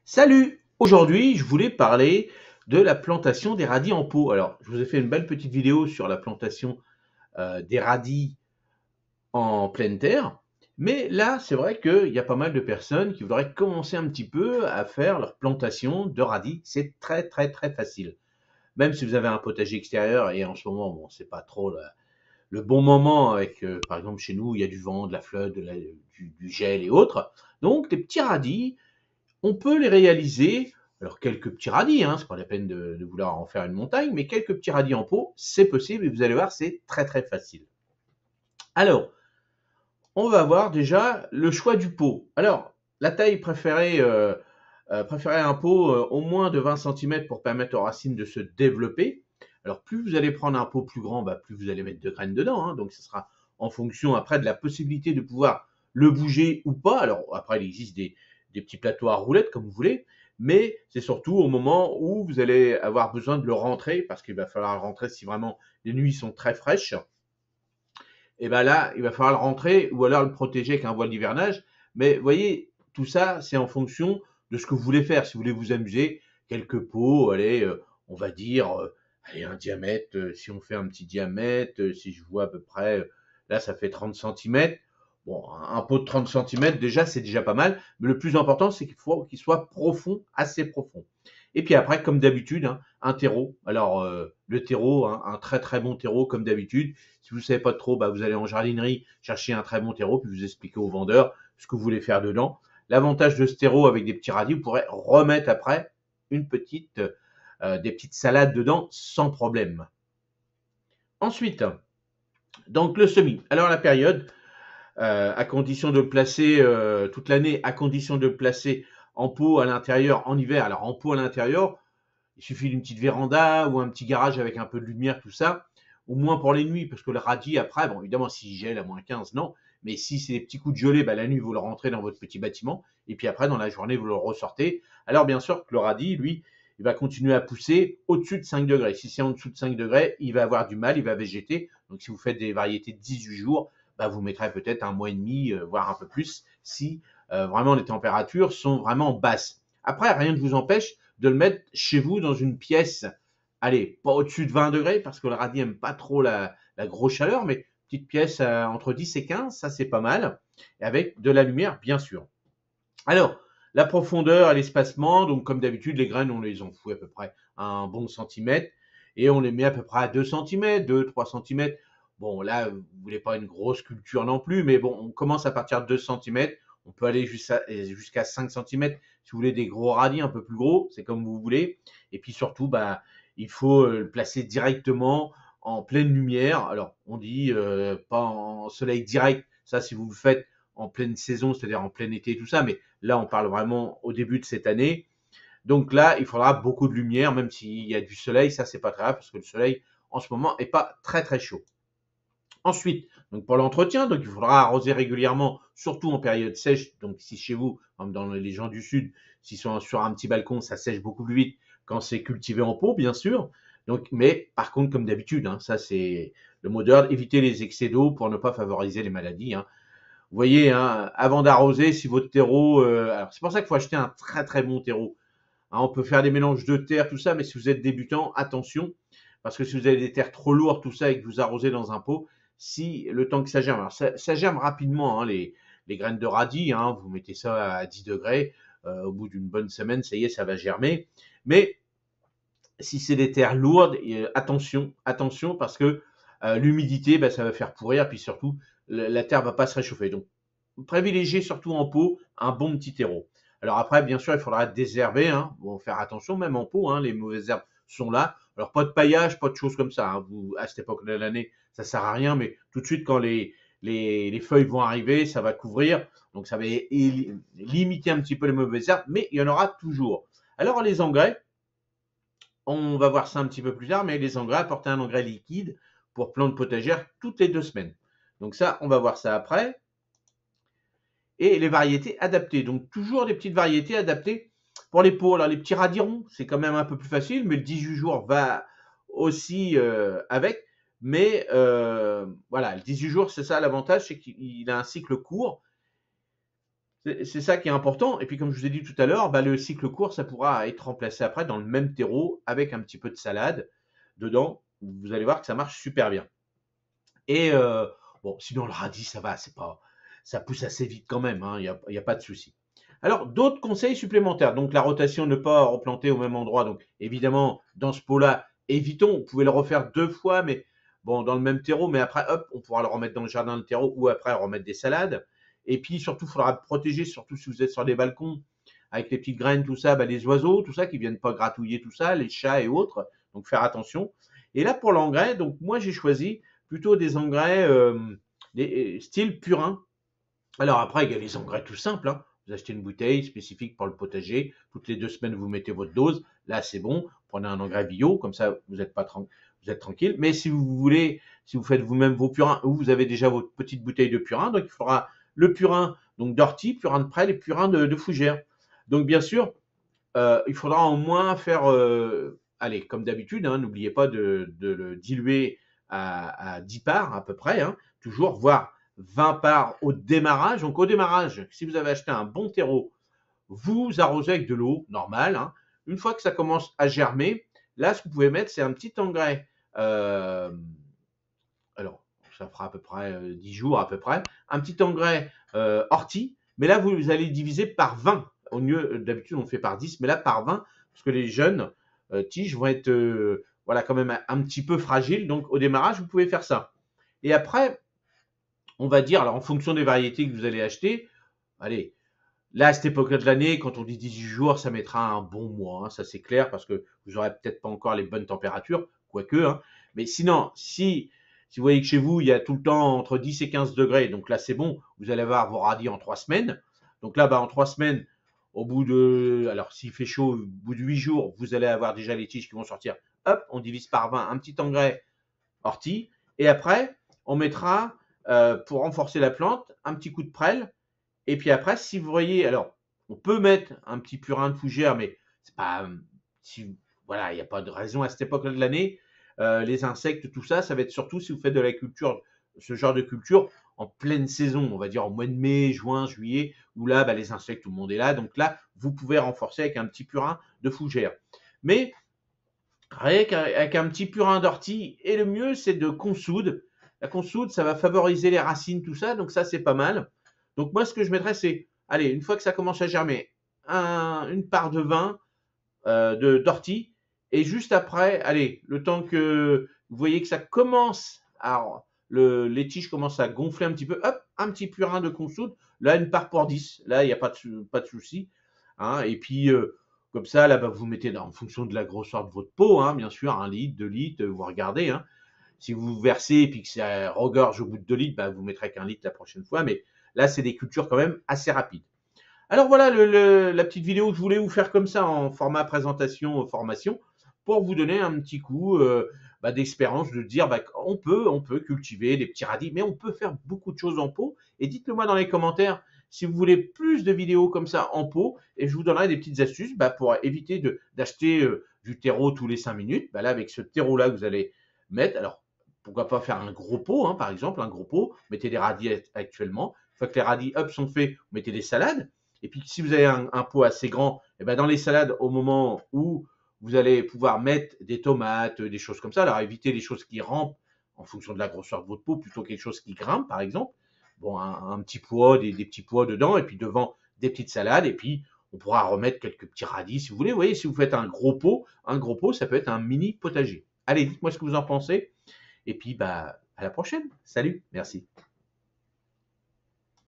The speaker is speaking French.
Salut! Aujourd'hui, je voulais parler de la plantation des radis en pot. Alors, je vous ai fait une belle petite vidéo sur la plantation des radis en pleine terre. Mais là, c'est vrai qu'il y a pas mal de personnes qui voudraient commencer un petit peu à faire leur plantation de radis. C'est très, très, très facile. Même si vous avez un potager extérieur et en ce moment, bon, c'est pas trop le bon moment avec, par exemple, chez nous, il y a du vent, de la flotte, du gel et autres. Donc, les petits radis, on peut les réaliser, alors quelques petits radis, hein, c'est pas la peine de vouloir en faire une montagne, mais quelques petits radis en pot, c'est possible et vous allez voir, c'est très très facile. Alors, on va voir déjà le choix du pot. Alors, la taille préférée, préférez un pot au moins de 20 centimètres pour permettre aux racines de se développer. Alors, plus vous allez prendre un pot plus grand, plus vous allez mettre de graines dedans, hein, donc ce sera en fonction après de la possibilité de pouvoir le bouger ou pas. Alors, après, il existe des petits plateaux à roulettes comme vous voulez, mais c'est surtout au moment où vous allez avoir besoin de le rentrer, parce qu'il va falloir le rentrer si vraiment les nuits sont très fraîches. Et ben là, il va falloir le rentrer ou alors le protéger avec un voile d'hivernage. Mais vous voyez, tout ça, c'est en fonction de ce que vous voulez faire. Si vous voulez vous amuser, quelques pots, allez, on va dire, allez, un diamètre, si on fait un petit diamètre, si je vois à peu près, là, ça fait 30 centimètres. Bon, un pot de 30 centimètres, déjà, c'est déjà pas mal. Mais le plus important, c'est qu'il faut qu'il soit profond, assez profond. Et puis après, comme d'habitude, hein, un terreau. Alors, le terreau, hein, un très très bon terreau, comme d'habitude. Si vous ne savez pas trop, vous allez en jardinerie chercher un très bon terreau, puis vous expliquez au vendeur ce que vous voulez faire dedans. L'avantage de ce terreau avec des petits radis, vous pourrez remettre après des petites salades dedans sans problème. Ensuite, donc le semis. Alors la période, à condition de le placer toute l'année, à condition de le placer en pot à l'intérieur en hiver. Alors en pot à l'intérieur, il suffit d'une petite véranda ou un petit garage avec un peu de lumière, tout ça. Au moins pour les nuits, parce que le radis, après, bon, évidemment, s'il gèle à -15, non. Mais si c'est des petits coups de gelée, la nuit, vous le rentrez dans votre petit bâtiment. Et puis après, dans la journée, vous le ressortez. Alors, bien sûr, que le radis, lui, il va continuer à pousser au-dessus de 5 degrés. Si c'est en dessous de 5 degrés, il va avoir du mal, il va végéter. Donc, si vous faites des variétés de 18 jours, vous mettrez peut-être un mois et demi, voire un peu plus, si vraiment les températures sont vraiment basses. Après, rien ne vous empêche de le mettre chez vous dans une pièce, allez, pas au-dessus de 20 degrés, parce que le radis n'aime pas trop la grosse chaleur, mais petite pièce entre 10 et 15, ça c'est pas mal, et avec de la lumière, bien sûr. Alors, la profondeur et l'espacement, donc comme d'habitude, les graines, on les enfoue à peu près à un bon centimètre, et on les met à peu près à 2 centimètres, 2-3 centimètres. Bon, là, vous ne voulez pas une grosse culture non plus, mais bon, on commence à partir de 2 centimètres, on peut aller jusqu'à 5 centimètres. Si vous voulez des gros radis un peu plus gros, c'est comme vous voulez. Et puis surtout, il faut le placer directement en pleine lumière. Alors, on dit pas en soleil direct, ça si vous le faites en pleine saison, c'est-à-dire en plein été, tout ça, mais là, on parle vraiment au début de cette année. Donc là, il faudra beaucoup de lumière, même s'il y a du soleil, ça c'est pas très grave, parce que le soleil, en ce moment, est pas très très chaud. Ensuite, donc pour l'entretien, donc il faudra arroser régulièrement, surtout en période sèche. Donc si chez vous, comme dans les gens du sud, s'ils sont sur un petit balcon, ça sèche beaucoup plus vite quand c'est cultivé en pot, bien sûr. Donc, mais par contre, comme d'habitude, hein, ça c'est le mot d'ordre, éviter les excès d'eau pour ne pas favoriser les maladies, hein. Vous voyez, hein, avant d'arroser, si votre terreau, alors c'est pour ça qu'il faut acheter un très très bon terreau. Hein, on peut faire des mélanges de terre, tout ça, mais si vous êtes débutant, attention, parce que si vous avez des terres trop lourdes, tout ça, et que vous arrosez dans un pot, si le temps que ça germe, alors ça germe rapidement, hein, les graines de radis, hein, vous mettez ça à 10 degrés, au bout d'une bonne semaine, ça y est, ça va germer. Mais si c'est des terres lourdes, attention, attention, parce que l'humidité, ça va faire pourrir, puis surtout, la terre va pas se réchauffer. Donc, privilégiez surtout en pot un bon petit terreau. Alors après, bien sûr, il faudra désherber, hein. Bon, faire attention, même en pot, hein, les mauvaises herbes sont là. Alors pas de paillage, pas de choses comme ça, hein. Vous, à cette époque de l'année, ça sert à rien, mais tout de suite, quand les feuilles vont arriver, ça va couvrir. Donc ça va limiter un petit peu les mauvaises herbes, mais il y en aura toujours. Alors les engrais, on va voir ça un petit peu plus tard, mais les engrais, apporter un engrais liquide pour plantes potagères toutes les 2 semaines. Donc ça, on va voir ça après. Et les variétés adaptées. Donc toujours des petites variétés adaptées pour les pots. Alors les petits radirons, c'est quand même un peu plus facile, mais le 18 jours va aussi avec. Mais voilà, le 18 jours, c'est ça l'avantage, c'est qu'il a un cycle court. C'est ça qui est important. Et puis, comme je vous ai dit tout à l'heure, bah, le cycle court, ça pourra être remplacé après dans le même terreau avec un petit peu de salade dedans. Vous allez voir que ça marche super bien. Et bon, sinon le radis, ça va, c'est pas, ça pousse assez vite quand même, hein, y a pas de souci. Alors, d'autres conseils supplémentaires. Donc, la rotation, ne pas replanter au même endroit. Donc, évidemment, dans ce pot-là, évitons. Vous pouvez le refaire 2 fois, mais bon, dans le même terreau. Mais après, hop, on pourra le remettre dans le jardin de terreau ou après remettre des salades. Et puis, surtout, il faudra protéger, surtout si vous êtes sur des balcons, avec les petites graines, tout ça, bah, les oiseaux, tout ça, qui viennent pas gratouiller tout ça, les chats et autres. Donc, faire attention. Et là, pour l'engrais, donc moi, j'ai choisi plutôt des engrais style purin. Alors après, il y a les engrais tout simples, hein. Vous achetez une bouteille spécifique pour le potager. Toutes les 2 semaines, vous mettez votre dose. Là, c'est bon. Prenez un engrais bio, comme ça, vous êtes pas vous êtes tranquille. Mais si vous voulez, si vous faites vous-même vos purins, ou vous avez déjà votre petite bouteille de purin, donc il faudra le purin donc d'ortie, purin de prêle et purin de fougère. Donc bien sûr, il faudra au moins faire, allez, comme d'habitude, hein, n'oubliez pas de le diluer à 10 parts à peu près, hein, toujours, voire 20 parts au démarrage. Donc au démarrage, si vous avez acheté un bon terreau, vous arrosez avec de l'eau normale, hein. Une fois que ça commence à germer, là, ce que vous pouvez mettre, c'est un petit engrais. Alors, ça fera à peu près 10 jours à peu près. Un petit engrais ortie, mais là, vous allez diviser par 20. Au lieu, d'habitude, on fait par 10, mais là, par 20, parce que les jeunes tiges vont être voilà, quand même un petit peu fragiles. Donc, au démarrage, vous pouvez faire ça. Et après, on va dire, alors en fonction des variétés que vous allez acheter, allez, là, à cette époque-là de l'année, quand on dit 18 jours, ça mettra un bon mois, hein, ça c'est clair, parce que vous n'aurez peut-être pas encore les bonnes températures, quoique, hein. Mais sinon, si vous voyez que chez vous, il y a tout le temps entre 10 et 15 degrés, donc là c'est bon, vous allez avoir vos radis en 3 semaines. Donc là, bah, en 3 semaines, au bout de, alors s'il fait chaud, au bout de 8 jours, vous allez avoir déjà les tiges qui vont sortir. Hop, on divise par 20, un petit engrais ortie, et après, on mettra, pour renforcer la plante, un petit coup de prêle. Et puis après, si vous voyez, alors, on peut mettre un petit purin de fougère, mais c'est pas, si, voilà, il n'y a pas de raison à cette époque-là de l'année. Les insectes, tout ça, ça va être surtout si vous faites de la culture, ce genre de culture en pleine saison, on va dire en mois de mai, juin, juillet, où là, bah, les insectes, tout le monde est là. Donc là, vous pouvez renforcer avec un petit purin de fougère. Mais avec un petit purin d'ortie, et le mieux, c'est de consoude. La consoude, ça va favoriser les racines, tout ça, donc ça, c'est pas mal. Donc moi, ce que je mettrais, c'est, allez, une fois que ça commence à germer, une part de vin d'ortie, et juste après, allez, le temps que vous voyez que ça commence à, les tiges commencent à gonfler un petit peu, hop, un petit purin de consoude, là, une part pour 10, là, il n'y a pas de souci, hein, et puis, comme ça, là, bah, vous mettez en fonction de la grosseur de votre pot, hein, bien sûr, 1 litre, 2 litres, vous regardez, hein. Si vous versez et puis que ça regorge au bout de 2 litres, bah, vous mettrez qu'1 litre la prochaine fois, mais là, c'est des cultures quand même assez rapides. Alors voilà la petite vidéo que je voulais vous faire comme ça en format présentation, formation, pour vous donner un petit coup bah, d'expérience, de dire bah, on peut cultiver des petits radis, mais on peut faire beaucoup de choses en pot. Et dites-le moi dans les commentaires si vous voulez plus de vidéos comme ça en pot, et je vous donnerai des petites astuces bah, pour éviter d'acheter du terreau tous les 5 minutes. Bah, là, avec ce terreau-là que vous allez mettre, alors pourquoi pas faire un gros pot, hein, par exemple, un gros pot, mettez des radis actuellement. Une fois que les radis hop, sont faits, vous mettez des salades. Et puis, si vous avez un pot assez grand, et ben dans les salades, au moment où vous allez pouvoir mettre des tomates, des choses comme ça, alors évitez les choses qui rampent en fonction de la grosseur de votre pot, plutôt quelque chose qui grimpe, par exemple. Bon, un petit pois, des petits pois dedans, et puis devant des petites salades, et puis on pourra remettre quelques petits radis si vous voulez. Vous voyez, si vous faites un gros pot, ça peut être un mini potager. Allez, dites-moi ce que vous en pensez. Et puis, bah, à la prochaine. Salut, merci.